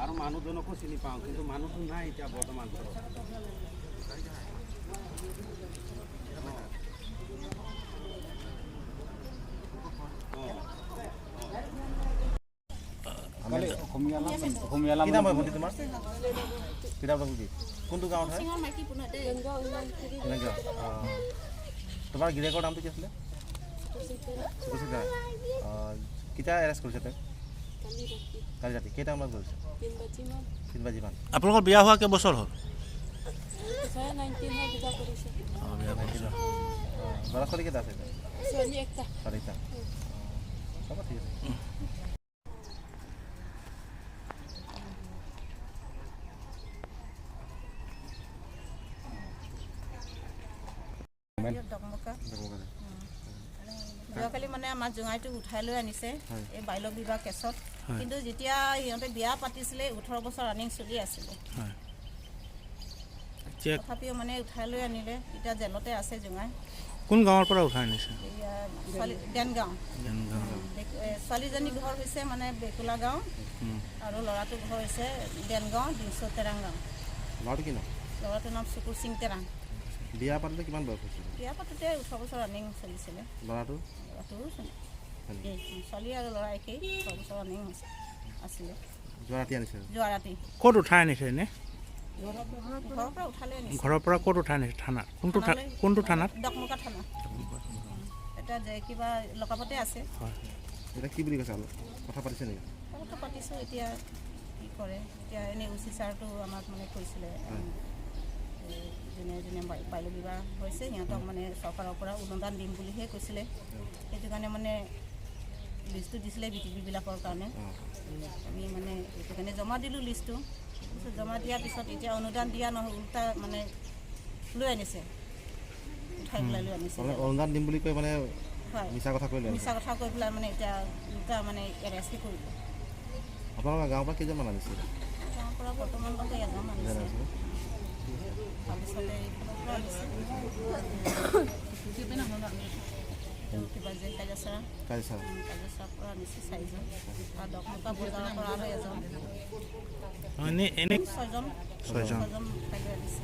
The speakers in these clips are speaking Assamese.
আৰু মানুহজনকো চিনি পাওঁ কিন্তু মানুহটো নাই এতিয়া বৰ্তমান কোনটো গাঁৱত হয় তোমাৰ গিৰেকৰ নামটো কি আছিলে কেতিয়া এৰেষ্ট কৰিছে তাক কালি ৰাতি কেইটা সময়ত কৰিছে 3 বাজিমান আপোনালোকৰ বিয়া হোৱা কেইবছৰ হ'ল ল'ৰা ছোৱালী কেইটা আছে চাৰিটা হ'ব ঠিক আছে যোৱাকালি মানে আমাৰ জোঙাইটোক উঠাই লৈ আনিছে এই বাল্য বিবাহ কেছত কিন্তু যেতিয়া সিহঁতে বিয়া পাতিছিলে 18 বছৰ ৰানিং চলি আছিলে তথাপিও মানে উঠাই লৈ আনিলে এতিয়া জেলতে আছে জোঙাই কোন গাঁৱৰ পৰা উঠাই আনিছে দেনগাঁও ছোৱালীজনী ঘৰ হৈছে মানে বেকুলা গাঁও আৰু ল'ৰাটোৰ ঘৰ হৈছে দেনগাঁও 200 তেৰাং গাঁও ল'ৰাটোৰ নাম চুকুৰ সিং তেৰাং বিয়া পাতোতে কিমান বয়স হৈছিল বিয়া পাতোতে 18 বছৰ ৰানিং চলিছিলে ল'ৰাটো ছোৱালী আৰু ল'ৰা একেই 18 বছৰ ৰানিং আছিলে যোৱা ৰাতি ক'ত উঠাই আনিছে এনে ঘৰৰ পৰা উঠালে আনিছে ঘৰৰ পৰা ক'ত উঠাই আনিছে থানা কোনটো থানাত ডকমকা থানা এটা যে কিবা লকাপতে আছে এটা কি বুলি কৈছে কথা পাতিছে নেকি কথা পাতিছোঁ এতিয়া কি কৰে এতিয়া এনে উচি ছাৰটো আমাক মানে কৈছিলে যোনে যোনে বাল্য বিবাহ হৈছে সিহঁতক মানে চৰকাৰৰ পৰা অনুদান দিম বুলিহে কৈছিলে সেইটো কাৰণে মানে লিষ্টটো দিছিলে বিটিভিবিলাকৰ কাৰণে আমি মানে সেইটো কাৰণে জমা দিলোঁ লিষ্টটো তাৰপিছত জমা দিয়াৰ পিছত এতিয়া অনুদান দিয়া নহয় উল্টা মানে লৈ আনিছে উঠাই পেলাই লৈ আনিছে অনুদান দিম বুলি কৈ মানে হয় মিছা কথা কৈ পেলাই মানে এতিয়া উল্টা মানে এৰেষ্ট কৰিব আপোনালোকৰ গাঁৱৰ পৰা কেইজনমান আনিছে গাঁৱৰ পৰা বৰ্তমানলৈকে এজন আনিছে তাৰপিছতে কিবা যে কাজাচাৰা পৰা আনিছে 4জন আৰু ডকমকা বজাৰৰ পৰা আৰু এজন 6জন খাই আনিছে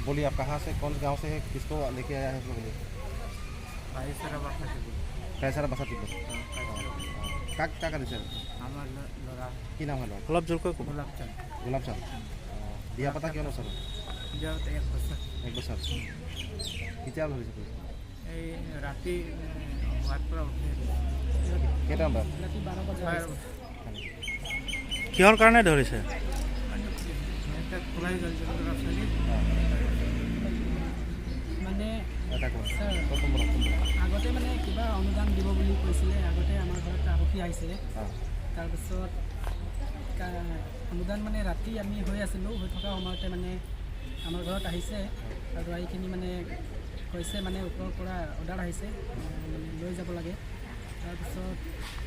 बोलिए आप कहाँ से कौन गांव से है किसको लेके आया है बोलिए कैसा बसा टिप क्या कर কি নাম হলো অলপ জোৰকৈ ক'ব গোলাপ চাঁদ বিয়া পাতা কিয় নচলে 1 বছৰ কেতিয়া ভাবিছে এই ৰাতি হোৱাৰ পৰা কেইটা কিহৰ কাৰণে ধৰিছে মানে আগতে মানে কিবা অনুদান দিব বুলি কৈছিলে আগতে আমাৰ ঘৰত আৰক্ষী আহিছিলে তাৰপিছত অনুদান মানে ৰাতি আমি হৈ আছিলোঁ হৈ থকা সময়তে মানে আমাৰ ঘৰত আহিছে আৰু এইখিনি মানে কৈছে মানে ওপৰৰ পৰা অৰ্ডাৰ আহিছে লৈ যাব লাগে তাৰপিছত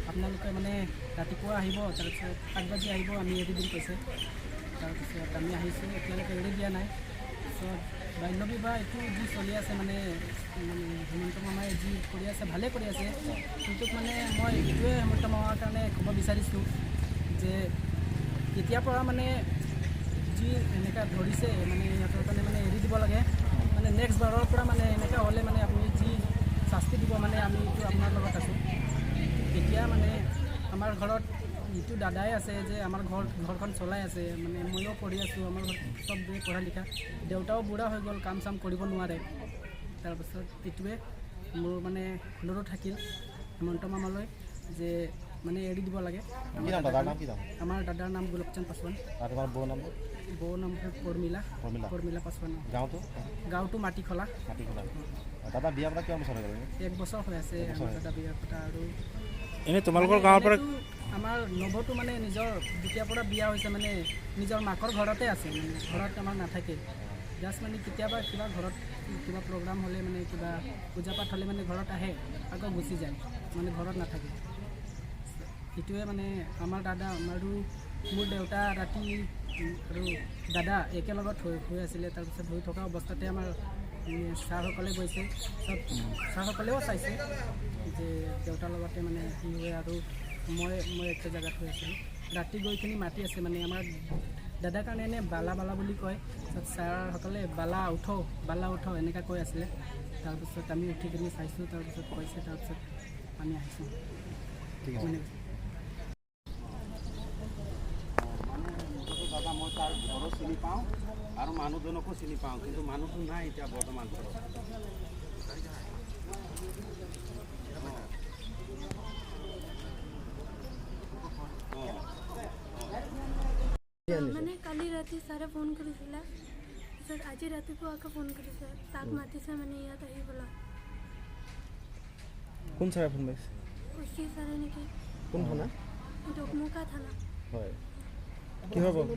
আপোনালোকে মানে ৰাতিপুৱা আহিব তাৰপিছত 8 বাজি আহিব আমি এৰি দিম কৈছে তাৰপিছত আমি আহিছোঁ এতিয়ালৈকে এৰি দিয়া নাই তাৰপিছত বাল্য বিবাহ এইটো যি চলি আছে মানে হেমন্ত মামাই যি কৰি আছে ভালে কৰি আছে কিন্তু মানে মই এইটোৱে হেমন্ত মামাৰ কাৰণে ক'ব বিচাৰিছোঁ যে এতিয়াৰ পৰা মানে যি এনেকুৱা ধৰিছে মানে সিহঁতৰ কাৰণে মানে এৰি দিব লাগে মানে নেক্সট বাৰৰ পৰা মানে এনেকুৱা হ'লে মানে আপুনি যি শাস্তি দিব মানে আমি এইটো আপোনাৰ লগত আছোঁ এতিয়া মানে আমাৰ ঘৰত ইটো দাদাই আছে যে আমাৰ ঘৰখন চলাই আছে মানে ময়ো পঢ়ি আছোঁ আমাৰ ঘৰত চব পঢ়া লিখা দেউতাও বুঢ়া হৈ গ'ল কাম চাম কৰিব নোৱাৰে তাৰপিছত এইটোৱে মোৰ মানে অনুৰোধ থাকিল হেমন্ত মামালৈ যে মানে এৰি দিব লাগে আমাৰ দাদাৰ নাম গোলকচন্দ পাছৱান বৌ নাম পৰ্মিলা পাছৱান গাঁৱটো মাটিখলা দাদা বিয়া পতা কিমান বছৰ হৈ গ'ল 1 বছৰ হৈ আছে আমাৰ দাদা বিয়া পতা আৰু এনেই তোমালোকৰ গাঁৱৰ পৰা আমাৰ নৱটো মানে নিজৰ যেতিয়াৰ পৰা বিয়া হৈছে মানে নিজৰ মাকৰ ঘৰতে আছে মানে ঘৰত আমাৰ নাথাকে জাষ্ট মানে কেতিয়াবা কিবা ঘৰত কিবা প্ৰগ্ৰাম হ'লে মানে কিবা পূজা পাঠ হ'লে মানে ঘৰত আহে আকৌ গুচি যায় মানে ঘৰত নাথাকে সেইটোৱে মানে আমাৰ দাদা আৰু মোৰ দেউতা ৰাতি আৰু দাদা একেলগত হৈ আছিলে। তাৰপিছত হৈ থকা অৱস্থাতে আমাৰ ছাৰসকলে গৈছে, চব ছাৰসকলেও চাইছে যে দেউতাৰ লগতে মানে সি হৈ আৰু মই একে জেগাত হৈ আছিলোঁ। ৰাতি গৈ কিনি মাতি আছে মানে আমাৰ দাদাৰ কাৰণে এনে বালা বুলি কয়। তাৰপিছত ছাৰসকলে বালা উঠাও এনেকৈ কৈ আছিলে। তাৰপিছত আমি উঠি কিনি চাইছোঁ, তাৰপিছত কৈছে, তাৰপিছত আমি আহিছোঁ। ঠিক আছে। দাদা মই তাৰ ঘৰো চিনি পাওঁ আৰু মানুহজনকো চিনি পাওঁ, কিন্তু মানুহটো নাই এতিয়া বৰ্তমান ঘৰত। মানে কালি ৰাতি ছাৰে ফোন কৰিছিলে, পিছত আজি ৰাতিপুৱা আকৌ ফোন কৰিছে, তাক মাতিছে মানে ইয়াত আহিবলৈ। কোন ছাৰে ফোন মাৰিছে? কুচি ছাৰে নেকি? কোন থানা? ডকমুকা থানা। হয়, কিহৰ বাবে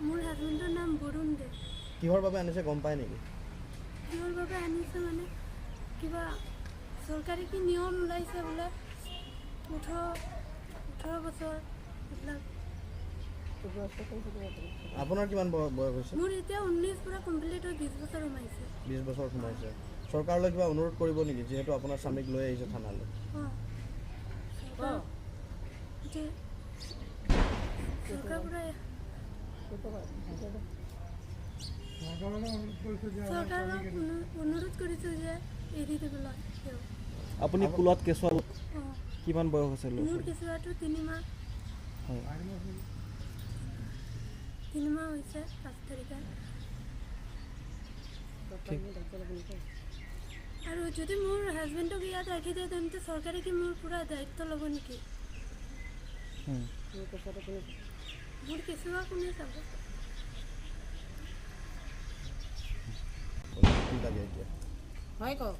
মোৰ হাজবেণ্ডৰ নাম বৰুণ দে। কিহৰ বাবে আনিছে গম পায় নেকি? কিহৰ বাবে আনিছে মানে কিবা চৰকাৰী কি নিয়ম ওলাইছে বোলে, 18 বছৰ এইবিলাক। আপোনাৰ কিমান বয়স হৈছে? মোৰ এতিয়া 19 পৰা কমপ্লিট হৈ 20 বছৰ সোমাইছে। 20 বছৰ সোমাইছে। চৰকাৰলৈ কিবা অনুৰোধ কৰিব নেকি, যিহেতু আপোনাৰ স্বামীক লৈ আহিছে থানালৈ? চৰকাৰৰ পৰা চৰকাৰক অনুৰোধ কৰিছোঁ যে এৰি দিবলৈ। আপুনি কুলত কেঁচুৱা কিমান বয়স আছে? মোৰ কেঁচুৱাটো 3 মাহ হৈছে 5 তাৰিখে। আৰু যদি মোৰ হাজবেণ্ডক ইয়াত ৰাখি দিয়ে তেন্তে চৰকাৰে কি মোৰ পুৰা দায়িত্ব ল'ব নেকি? মোৰ কেঁচুৱা কোনে চাব? হয় কওক।